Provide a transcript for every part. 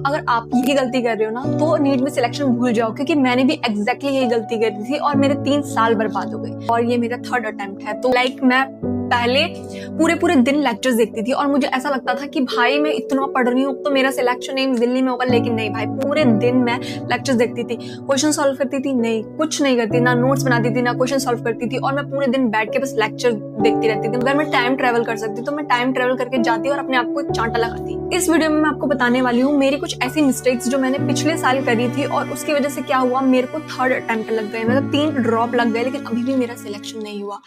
अगर आप यही गलती कर रहे हो ना तो नीट में सिलेक्शन भूल जाओ, क्योंकि मैंने भी एग्जैक्टली यही गलती करी थी और मेरे 3 साल बर्बाद हो गए और ये मेरा 3rd अटेम्प्ट है। तो मैं पहले पूरे दिन लेक्चर्स देखती थी और मुझे ऐसा लगता था कि भाई मैं इतना पढ़ रही हूँ तो मेरा सिलेक्शन एम्स दिल्ली में होगा, लेकिन नहीं भाई, पूरे दिन मैं लेक्चर्स देखती थी, क्वेश्चन सॉल्व करती थी नहीं, कुछ नहीं करती, ना नोट्स बनाती थी ना क्वेश्चन सॉल्व करती थी और मैं पूरे दिन बैठ के बस लेक्चर देखती रहती थी। अगर मैं टाइम ट्रेवल कर सकती तो मैं टाइम ट्रेवल करके जाती और अपने आप को एक चांटा लगाती। इस वीडियो में मैं आपको बताने वाली हूँ मेरी कुछ ऐसी मिस्टेक्स जो मैंने पिछले साल करी थी और उसकी वजह से क्या हुआ, मेरे को 3rd अटेम्प्ट लग गए, मतलब 3 ड्रॉप लग गए, लेकिन अभी भी मेरा सिलेक्शन नहीं हुआ।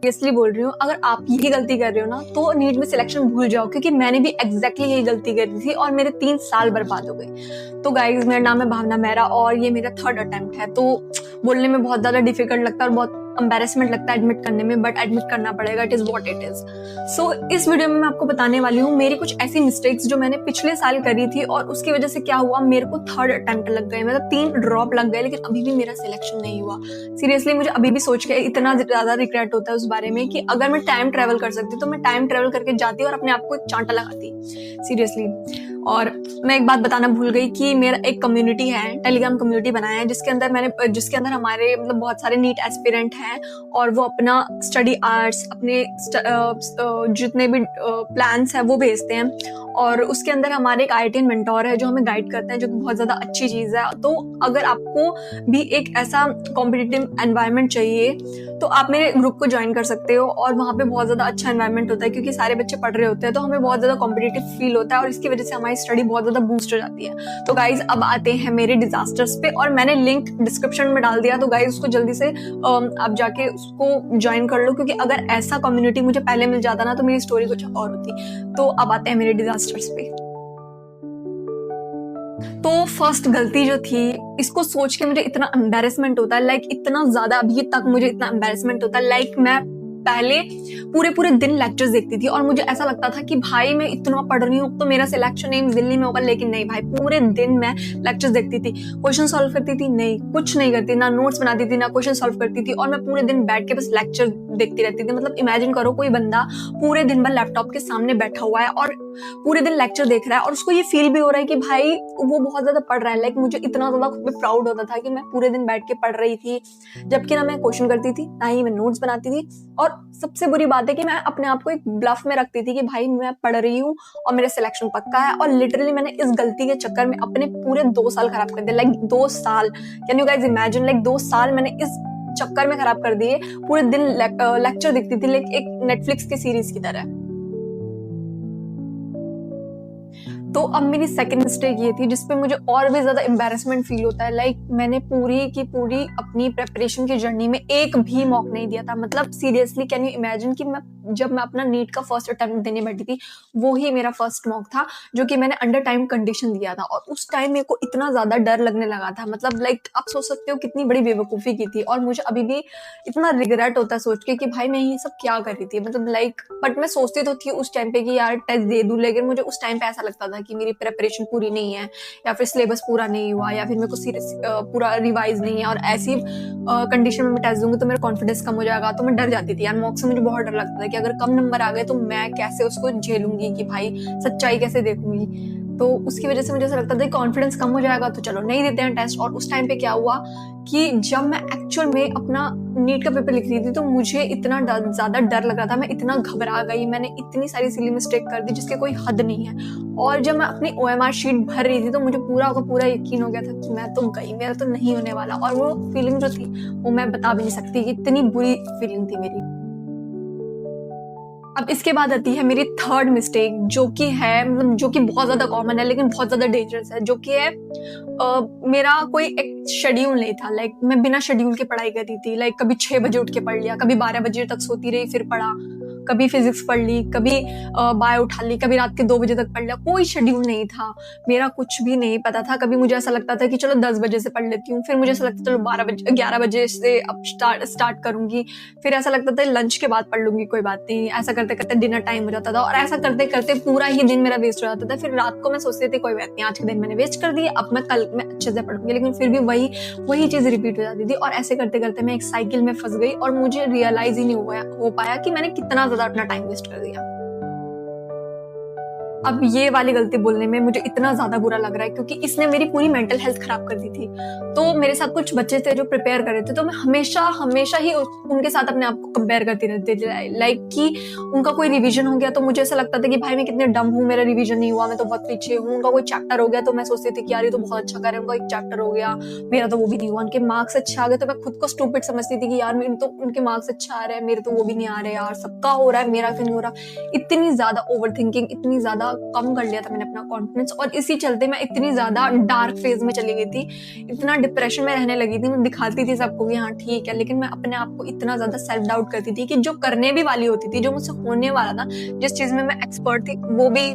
इसलिए बोल रही हूँ, अगर आप यही गलती कर रहे हो ना तो नीट में सिलेक्शन भूल जाओ, क्योंकि मैंने भी एग्जैक्टली यही गलती करी थी और मेरे 3 साल बर्बाद हो गए। तो गाइज, मेरा नाम है भावना मेहरा और ये मेरा 3rd अटेम्प्ट है। तो बोलने में बहुत ज्यादा डिफिकल्ट लगता है और बहुत एम्बैरेसमेंट लगता है एडमिट करने में, बट एडमिट करना पड़ेगा, it is what it is. So इस वीडियो में मैं आपको बताने वाली हूँ मेरी कुछ ऐसी मिस्टेक्स जो मैंने पिछले साल करी थी और उसकी वजह से क्या हुआ, मेरे को 3rd अटेम्प्ट लग गए, मतलब 3 ड्रॉप लग गए, लेकिन अभी भी मेरा सिलेक्शन नहीं हुआ। सीरियसली मुझे अभी भी सोच के इतना ज्यादा रिग्रेट होता है उस बारे में कि अगर मैं टाइम ट्रेवल कर सकती तो मैं टाइम ट्रेवल करके जाती और अपने आप को एक चांटा लगाती, सीरियसली। और मैं एक बात बताना भूल गई कि मेरा एक कम्युनिटी है, टेलीग्राम कम्युनिटी बनाया है, जिसके अंदर हमारे मतलब बहुत सारे नीट एस्पिरेंट हैं और वो अपना स्टडी आर्ट्स, अपने जितने भी प्लान्स हैं वो भेजते हैं और उसके अंदर हमारे एक IITian मेंटोर है जो हमें गाइड करते हैं, जो कि बहुत ज्यादा अच्छी चीज है। तो अगर आपको भी एक ऐसा कॉम्पिटिटिव एनवायरनमेंट चाहिए तो आप मेरे ग्रुप को ज्वाइन कर सकते हो और वहाँ पे बहुत ज्यादा अच्छा एनवायरनमेंट होता है, क्योंकि सारे बच्चे पढ़ रहे होते हैं तो हमें बहुत ज्यादा कॉम्पिटिटिव फील होता है और इसकी वजह से हमारी स्टडी बहुत ज्यादा बूस्ट हो जाती है। तो गाइज, अब आते हैं मेरे डिजास्टर्स पे और मैंने लिंक डिस्क्रिप्शन में डाल दिया, तो गाइज उसको जल्दी से आप जाके उसको ज्वाइन कर लो, क्योंकि अगर ऐसा कम्युनिटी मुझे पहले मिल जाता ना तो मेरी स्टोरी कुछ और होती। तो अब आते हैं मेरे डिजास्टर्स पे। तो फर्स्ट गलती जो थी, इसको सोच के मुझे इतना एम्बैरेसमेंट होता है, लाइक इतना ज्यादा अभी तक मुझे इतना एम्बैरेसमेंट होता है। लाइक मैं पहले पूरे दिन लेक्चर्स देखती थी और मुझे ऐसा लगता था कि भाई मैं इतना पढ़ रही हूँ तो मेरा सिलेक्शन एम्स दिल्ली में होगा, लेकिन नहीं भाई, पूरे दिन मैं लेक्चर्स देखती थी, क्वेश्चन सॉल्व करती थी नहीं, कुछ नहीं करती, ना नोट्स बनाती थी ना क्वेश्चन सॉल्व करती थी और मैं पूरे दिन बैठ के बस लेक्चर देखती रहती थी। मतलब इमेजिन करो, कोई बंदा पूरे दिन भर लैपटॉप के सामने बैठा हुआ है और पूरे दिन लेक्चर देख रहा है और उसको ये फील भी हो रहा है कि भाई वो बहुत ज्यादा पढ़ रहा है। लाइक मुझे इतना ज्यादा खुद पे प्राउड होता था कि मैं पूरे दिन बैठ के पढ़ रही थी, जबकि ना मैं क्वेश्चन करती थी ना ही मैं नोट्स बनाती थी। और सबसे बुरी बात है कि मैं अपने आप को एक ब्लफ में रखती थी कि भाई मैं पढ़ रही हूँ और मेरा सिलेक्शन पक्का है, और लिटरली मैंने इस गलती के चक्कर में अपने पूरे 2 साल खराब कर दिए। लाइक 2 साल, can you guys imagine, like 2 साल मैंने इस चक्कर में खराब कर दिए। पूरे दिन लेक्चर देखती थी, लाइक एक नेटफ्लिक्स की सीरीज की तरह। तो अब मेरी सेकंड मिस्टेक ये थी जिसपे मुझे और भी ज्यादा एम्बैरेसमेंट फील होता है। लाइक मैंने पूरी की पूरी अपनी प्रेपरेशन की जर्नी में एक भी मॉक नहीं दिया था। मतलब सीरियसली, कैन यू इमेजिन कि जब मैं अपना नीट का फर्स्ट अटेम्प्ट देने बैठी थी वो ही मेरा फर्स्ट मॉक था, जो कि मैंने अंडर टाइम कंडीशन दिया था और उस टाइम मेरे को इतना ज्यादा डर लगने लगा था। मतलब लाइक आप सोच सकते हो कितनी बड़ी बेवकूफी की थी, और मुझे अभी भी इतना रिग्रेट होता है सोच के कि भाई मैं ये सब क्या कर रही थी। मतलब लाइक, बट मैं सोचती तो थी उस टाइम पे कि यार टेस्ट दे दूं, लेकिन मुझे उस टाइम पे ऐसा लगता था कि मेरी प्रेपरेशन पूरी नहीं है या फिर सिलेबस पूरा नहीं हुआ या फिर मेरे को सीरियस पूरा रिवाइज नहीं है और ऐसी कंडीशन में मैं टेस्ट दूंगी तो मेरा कॉन्फिडेंस कम हो जाएगा। तो मैं डर जाती थी यार, मॉक से मुझे बहुत डर लगता था कि अगर कम नंबर आ गए तो मैं कैसे उसको झेलूंगी, कि भाई सच्चाई कैसे देखूंगी। तो उसकी वजह से मुझे ऐसा लगता था कि कॉन्फिडेंस कम हो जाएगा तो चलो नहीं देते हैं टेस्ट। और उस टाइम पे क्या हुआ कि जब मैं एक्चुअल में अपना नीट का पेपर लिख रही थी तो मुझे इतना ज्यादा डर लग रहा था, मैं इतना घबरा गई, मैंने इतनी सारी सिली मिस्टेक कर दी जिसके कोई हद नहीं है। और जब मैं अपनी OMR शीट भर रही थी तो मुझे पूरा का पूरा यकीन हो गया था कि मैं तो गई, मेरा तो नहीं होने वाला। और वो फीलिंग जो थी वो मैं बता भी नहीं सकती, इतनी बुरी फीलिंग थी मेरी। अब इसके बाद आती है मेरी थर्ड मिस्टेक, जो कि है मतलब जो कि बहुत ज्यादा कॉमन है लेकिन बहुत ज्यादा डेंजरस है, जो कि है मेरा कोई एक शेड्यूल नहीं था। लाइक मैं बिना शेड्यूल के पढ़ाई कर रही थी। लाइक कभी 6 बजे उठ के पढ़ लिया, कभी 12 बजे तक सोती रही फिर पढ़ा, कभी फिजिक्स पढ़ ली, कभी बायो उठा ली, कभी रात के 2 बजे तक पढ़ लिया। कोई शेड्यूल नहीं था मेरा, कुछ भी नहीं पता था। कभी मुझे ऐसा लगता था कि चलो 10 बजे से पढ़ लेती हूँ, फिर मुझे ऐसा लगता था चलो 11 बजे से अब स्टार्ट करूंगी, फिर ऐसा लगता था लंच के बाद पढ़ लूंगी, कोई बात नहीं, ऐसा करते करते डिनर टाइम हो जाता था और ऐसा करते करते पूरा ही दिन मेरा वेस्ट हो जाता था। फिर रात को मैं सोचती थी कोई बात नहीं, आज के दिन मैंने वेस्ट कर दिया, अब मैं कल मैं अच्छे से पढ़ूंगी, लेकिन फिर भी वही चीज रिपीट हो जाती थी और ऐसे करते करते मैं एक साइकिल में फंस गई और मुझे रियलाइज ही नहीं हो पाया कि मैंने कितना ज्यादा अपना टाइम वेस्ट कर दिया। अब ये वाली गलती बोलने में मुझे इतना ज्यादा बुरा लग रहा है क्योंकि इसने मेरी पूरी मेंटल हेल्थ खराब कर दी थी। तो मेरे साथ कुछ बच्चे थे जो प्रिपेयर कर रहे थे, तो मैं हमेशा ही उनके साथ अपने आप को कंपेयर करती रहती थी। लाइक कि उनका कोई रिवीजन हो गया तो मुझे ऐसा लगता था कि भाई मैं कितने डम हूँ, मेरा रिवीजन नहीं हुआ, मैं तो बहुत पीछे हूँ। उनका कोई चैप्टर हो गया तो मैं सोचती थी कि यार ये तो बहुत अच्छा कर रहे हैं, उनका एक चैप्टर हो गया, मेरा तो वो भी नहीं हुआ। उनके मार्क्स अच्छे आ गए तो मैं खुद को स्टूपिड समझती थी कि यार मेरे तो उनके मार्क्स अच्छे आ रहे हैं, मेरे तो वो भी नहीं आ रहे यार, सबका हो रहा है मेरा क्यों नहीं हो रहा। इतनी ज्यादा ओवर थिंकिंग, इतनी ज्यादा कम कर लिया था मैंने अपना कॉन्फिडेंस और इसी चलते मैं इतनी ज्यादा डार्क फेज में चली गई थी, इतना डिप्रेशन में रहने लगी थी। मैं दिखाती थी सबको कि हाँ ठीक है, लेकिन मैं अपने आप को इतना ज्यादा सेल्फ डाउट करती थी कि जो करने भी वाली होती थी, जो मुझसे होने वाला था, जिस चीज में मैं एक्सपर्ट थी, वो भी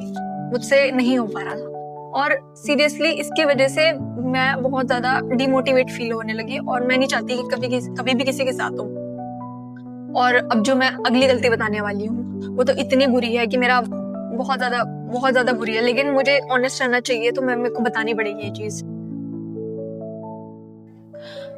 मुझसे नहीं हो पा रहा था। और सीरियसली इसकी वजह से मैं बहुत ज्यादा डिमोटिवेट फील होने लगी और मैं नहीं चाहती कि कभी भी किसी के साथ हो। और अब जो मैं अगली गलती बताने वाली हूँ वो तो इतनी बुरी है कि मेरा बहुत ज्यादा बुरी है, लेकिन मुझे ऑनेस्ट रहना चाहिए तो मेरे को बतानी पड़ेगी ये चीज।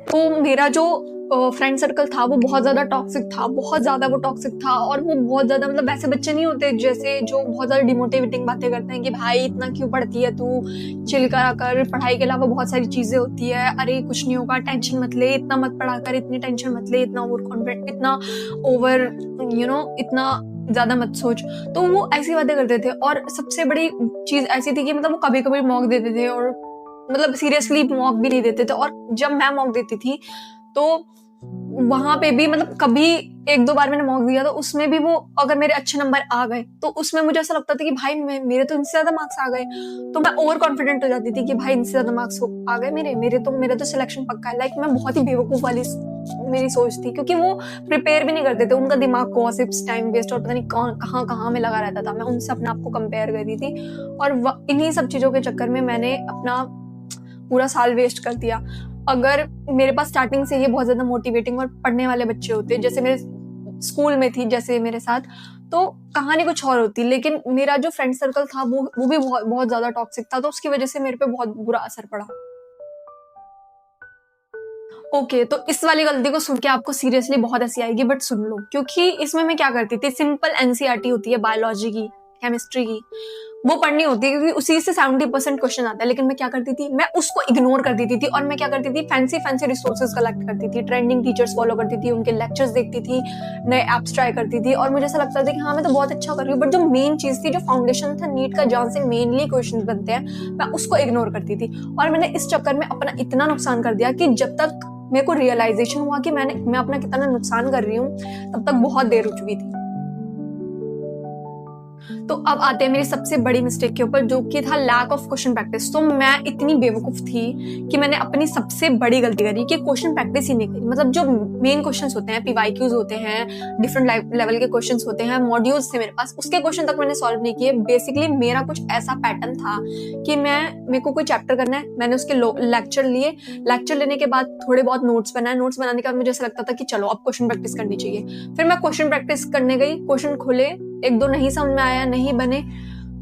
तो मेरा जो फ्रेंड सर्कल था वो बहुत ज्यादा टॉक्सिक था, बहुत ज्यादा वो टॉक्सिक था। और वो बहुत ज्यादा मतलब वैसे बच्चे नहीं होते जैसे जो बहुत ज्यादा डिमोटिवेटिंग बातें करते हैं कि भाई इतना क्यों पढ़ती है तू, चिल करा कर, पढ़ाई के अलावा बहुत सारी चीजें होती है, अरे कुछ नहीं होगा, टेंशन मत ले, इतना मत पढ़ा कर, इतनी टेंशन मत ले, इतना ओवर कॉन्फिडेंट, इतना ओवर इतना ज्यादा मत सोच। तो वो ऐसी बातें करते थे। और सबसे बड़ी चीज ऐसी थी कि मतलब वो कभी कभी मॉक देते थे और मतलब सीरियसली मॉक भी नहीं देते थे। और जब मैं मॉक देती थी तो वहां पे भी मतलब कभी एक दो बार मैंने मॉक दिया तो उसमें भी वो अगर मेरे अच्छे नंबर आ गए तो उसमें मुझे ऐसा लगता था कि भाई मेरे तो इनसे ज्यादा मार्क्स आ गए, तो मैं ओवर कॉन्फिडेंट हो जाती थी कि भाई इनसे ज्यादा मार्क्स आ गए मेरे तो सिलेक्शन पक्का है। लाइक मैं बहुत ही बेवकूफ वाली मेरी सोच थी क्योंकि वो प्रिपेयर भी नहीं करते थे, उनका दिमाग गॉसिप्स, टाइम वेस्ट और पता नहीं कहाँ में लगा रहता था। मैं उनसे अपने आप को कंपेयर करती थी और इन्हीं सब चीजों के चक्कर में मैंने अपना पूरा साल वेस्ट कर दिया। अगर मेरे पास स्टार्टिंग से ये बहुत ज्यादा मोटिवेटिंग और पढ़ने वाले बच्चे होते जैसे मेरे स्कूल में थी, जैसे मेरे साथ, तो कहानी कुछ और होती। लेकिन मेरा जो फ्रेंड सर्कल था वो भी बहुत ज्यादा टॉक्सिक था, तो उसकी वजह से मेरे पे बहुत बुरा असर पड़ा। ओके, तो इस वाली गलती को सुन के आपको सीरियसली बहुत हंसी आएगी, बट सुन लो, क्योंकि इसमें मैं क्या करती थी, सिंपल एनसीईआरटी होती है बायोलॉजी की, केमिस्ट्री की, वो पढ़नी होती है क्योंकि उसी से 70% क्वेश्चन आता है। लेकिन मैं क्या करती थी, मैं उसको इग्नोर कर देती थी और मैं क्या करती थी, फैंसी रिसोर्सेज कलेक्ट करती थी, ट्रेंडिंग टीचर्स फॉलो करती थी, उनके लेक्चर्स देखती थी, नए एप्स ट्राई करती थी और मुझे ऐसा लगता था कि हाँ मैं तो बहुत अच्छा कर रही हूँ। बट जो मेन चीज थी, जो फाउंडेशन था नीट का, जहाँ से मेनली क्वेश्चन बनते हैं, मैं उसको इग्नोर करती थी। और मैंने इस चक्कर में अपना इतना नुकसान कर दिया कि जब तक मेरे को रियलाइजेशन हुआ कि मैं अपना कितना नुकसान कर रही हूँ, तब तक बहुत देर हो चुकी थी। तो अब आते हैं मेरी सबसे बड़ी मिस्टेक के ऊपर, जो कि था लैक ऑफ क्वेश्चन प्रैक्टिस। तो मैं इतनी बेवकूफ थी कि मैंने अपनी सबसे बड़ी गलती करी कि क्वेश्चन प्रैक्टिस ही नहीं करी। मतलब जो मेन क्वेश्चश्चन होते हैं, पीवाईक्यूज होते हैं, डिफरेंट लेवल के क्वेश्चंस होते हैं, मॉड्यूल्स थे मेरे पास, उसके क्वेश्चन तक मैंने सॉल्व नहीं किए। बेसिकली मेरा कुछ ऐसा पैटर्न था कि मेरे को कोई चैप्टर करना है, मैंने उसके लेक्चर लिए, लेक्चर लेने के बाद थोड़े बहुत नोट्स बनाए, नोट्स बनाने के बाद मुझे ऐसा लगता था कि चलो अब क्वेश्चन प्रैक्टिस करनी चाहिए। फिर मैं क्वेश्चन प्रैक्टिस करने गई, क्वेश्चन खोले, एक दो नहीं समझ में आया, नहीं बने,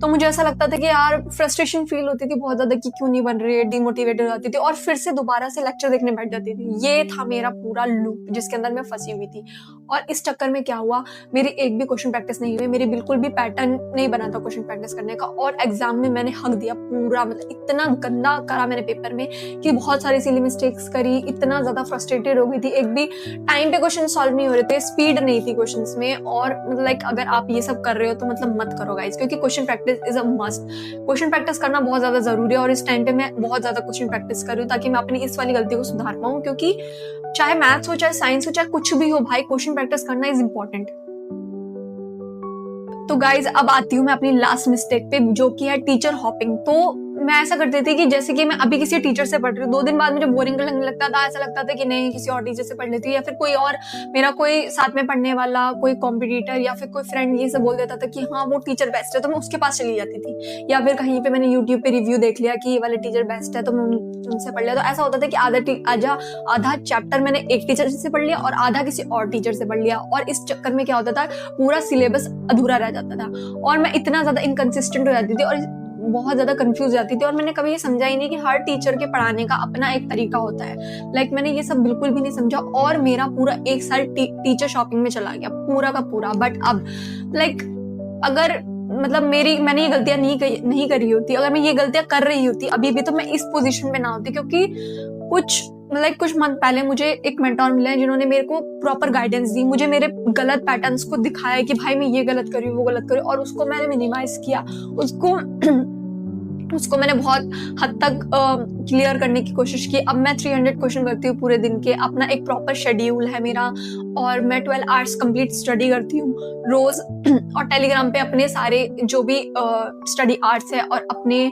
तो मुझे ऐसा लगता था कि यार फ्रस्ट्रेशन फील होती थी बहुत ज्यादा कि क्यों नहीं बन रही है, डिमोटिवेटेड हो जाती थी और फिर से दोबारा से लेक्चर देखने बैठ जाती थी। ये था मेरा पूरा लूप जिसके अंदर मैं फंसी हुई थी। और इस चक्कर में क्या हुआ, मेरी एक भी क्वेश्चन प्रैक्टिस नहीं हुई, मेरी बिल्कुल भी पैटर्न नहीं बना था क्वेश्चन प्रैक्टिस करने का। और एग्जाम में मैंने हक दिया पूरा, मतलब इतना गंदा करा मैंने पेपर में कि बहुत सारी सिली मिस्टेक्स करी, इतना ज्यादा फ्रस्ट्रेटेड हो गई थी, एक भी टाइम पे क्वेश्चन सॉल्व नहीं हो रहे थे, स्पीड नहीं थी क्वेश्चंस में। और लाइक अगर आप ये सब कर रहे हो तो मतलब मत करो गाइस, क्योंकि question practice is a must. Question practice करना बहुत ज्यादा जरूरी है और इस टाइम पे मैं बहुत ज्यादा क्वेश्चन प्रैक्टिस कर रही हूँ ताकि मैं अपनी इस वाली गलती को सुधार पाऊँ। क्योंकि चाहे मैथ्स हो, चाहे साइंस हो, चाहे कुछ भी हो भाई, क्वेश्चन प्रैक्टिस करना इज इम्पोर्टेंट। तो गाइज अब आती हूँ मैं अपनी लास्ट मिस्टेक पे, जो कि है टीचर हॉपिंग। तो मैं ऐसा करती थी कि जैसे कि मैं अभी किसी टीचर से पढ़ रही हूँ, 2 दिन बाद मुझे बोरिंग लगने लगता था, ऐसा लगता था कि नहीं किसी और टीचर से पढ़ लेती हूँ, या फिर कोई और मेरा कोई साथ में पढ़ने वाला कोई कॉम्पिटिटर या फिर कोई फ्रेंड ये सब बोल देता था कि हाँ वो टीचर बेस्ट है, तो मैं उसके पास चली जाती थी। या फिर कहीं पे मैंने यूट्यूब पे रिव्यू देख लिया कि ये वाले टीचर बेस्ट है, तो मैं उनसे पढ़ लिया। तो ऐसा होता था कि आधा चैप्टर मैंने एक टीचर से पढ़ लिया और आधा किसी और टीचर से पढ़ लिया, और इस चक्कर में क्या होता था, पूरा सिलेबस अधूरा रह जाता था और मैं इतना ज्यादा इनकंसिस्टेंट हो जाती थी और बहुत ज्यादा कंफ्यूज जाती थी। और मैंने कभी ये समझा ही नहीं कि हर टीचर के पढ़ाने का अपना एक तरीका होता है। लाइक मैंने ये सब बिल्कुल भी नहीं समझा और मेरा पूरा 1 साल टीचर शॉपिंग में चला गया, पूरा का पूरा। बट अब लाइक अगर मतलब मैंने ये गलतियां नहीं करी होती, अगर मैं ये गलतियां कर रही होती अभी भी, तो मैं इस पोजीशन में ना होती। क्योंकि कुछ मंथ पहले मुझे एक मेंटोर मिला है जिन्होंने मेरे को प्रॉपर गाइडेंस दी, मुझे मेरे गलत पैटर्न्स को दिखाया कि भाई मैं ये गलत कर रही हूँ, वो गलत कर रही हूँ, और उसको मैंने मिनिमाइज किया, उसको मैंने बहुत हद तक क्लियर करने की कोशिश की। अब मैं 300 क्वेश्चन करती हूँ पूरे दिन के, अपना एक प्रॉपर शेड्यूल है मेरा, और मैं 12 आवर्स कंप्लीट स्टडी करती हूँ रोज। और टेलीग्राम पे अपने सारे जो भी स्टडी आवर्स है और अपने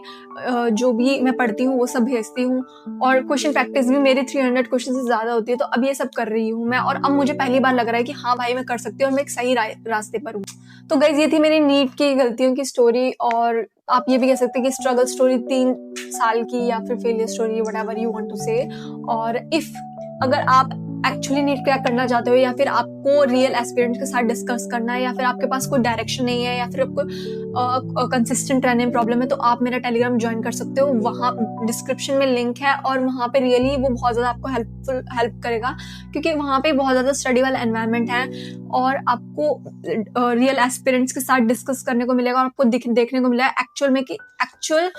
जो भी मैं पढ़ती हूँ वो सब भेजती हूँ, और क्वेश्चन प्रैक्टिस भी मेरी 300 क्वेश्चन से ज्यादा होती है। तो अब ये सब कर रही हूँ मैं, और अब मुझे पहली बार लग रहा है कि हाँ भाई मैं कर सकती हूँ और मैं एक सही रास्ते पर हूँ। तो गाइस ये थी मेरी नीट की गलतियों की स्टोरी, और आप ये भी कह सकते हैं कि स्ट्रगल स्टोरी 3 साल की, या फिर failure story, whatever you want to say. और अगर आप एक्चुअली नीट क्रैक करना चाहते हो, या फिर आपको रियल एस्पिरेंट्स के साथ डिस्कस करना है, या फिर आपके पास कोई डायरेक्शन नहीं है, या फिर आपको कंसिस्टेंट रहने में प्रॉब्लम है, तो आप मेरा टेलीग्राम ज्वाइन कर सकते हो। वहाँ डिस्क्रिप्शन में लिंक है, और वहाँ पे रियली वो बहुत ज़्यादा आपको हेल्प करेगा, क्योंकि वहाँ पे बहुत ज़्यादा स्टडी वाला एनवायरनमेंट है, और आपको रियल एस्पिरेंट्स के साथ डिस्कस करने को मिलेगा, और आपको देखने को मिलेगा एक्चुअल में कि एक्चुअल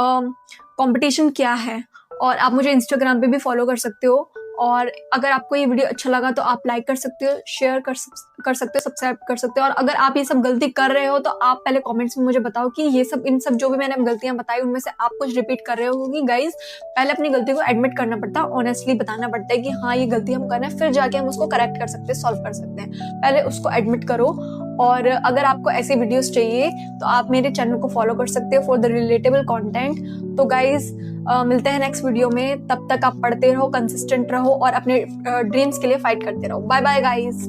कंपटीशन क्या है। और आप मुझे इंस्टाग्राम पे भी फॉलो कर सकते हो, और अगर आपको ये वीडियो अच्छा लगा तो आप लाइक कर सकते हो, शेयर कर सकते हो, सब्सक्राइब कर सकते हो। और अगर आप ये सब गलती कर रहे हो तो आप पहले कमेंट्स में मुझे बताओ कि इन सब जो भी मैंने गलतियां बताई उनमें से आप कुछ रिपीट कर रहे हो। क्योंकि गाइज पहले अपनी गलती को एडमिट करना पड़ता है, ऑनेस्टली बताना पड़ता है कि हाँ ये गलती हम कर रहे हैं, फिर जाके हम उसको करेक्ट कर सकते हैं, सॉल्व कर सकते हैं। पहले उसको एडमिट करो। और अगर आपको ऐसे वीडियोस चाहिए तो आप मेरे चैनल को फॉलो कर सकते हो फॉर द रिलेटेबल कंटेंट। तो गाइज मिलते हैं नेक्स्ट वीडियो में, तब तक आप पढ़ते रहो, कंसिस्टेंट रहो और अपने ड्रीम्स के लिए फाइट करते रहो। Bye bye guys.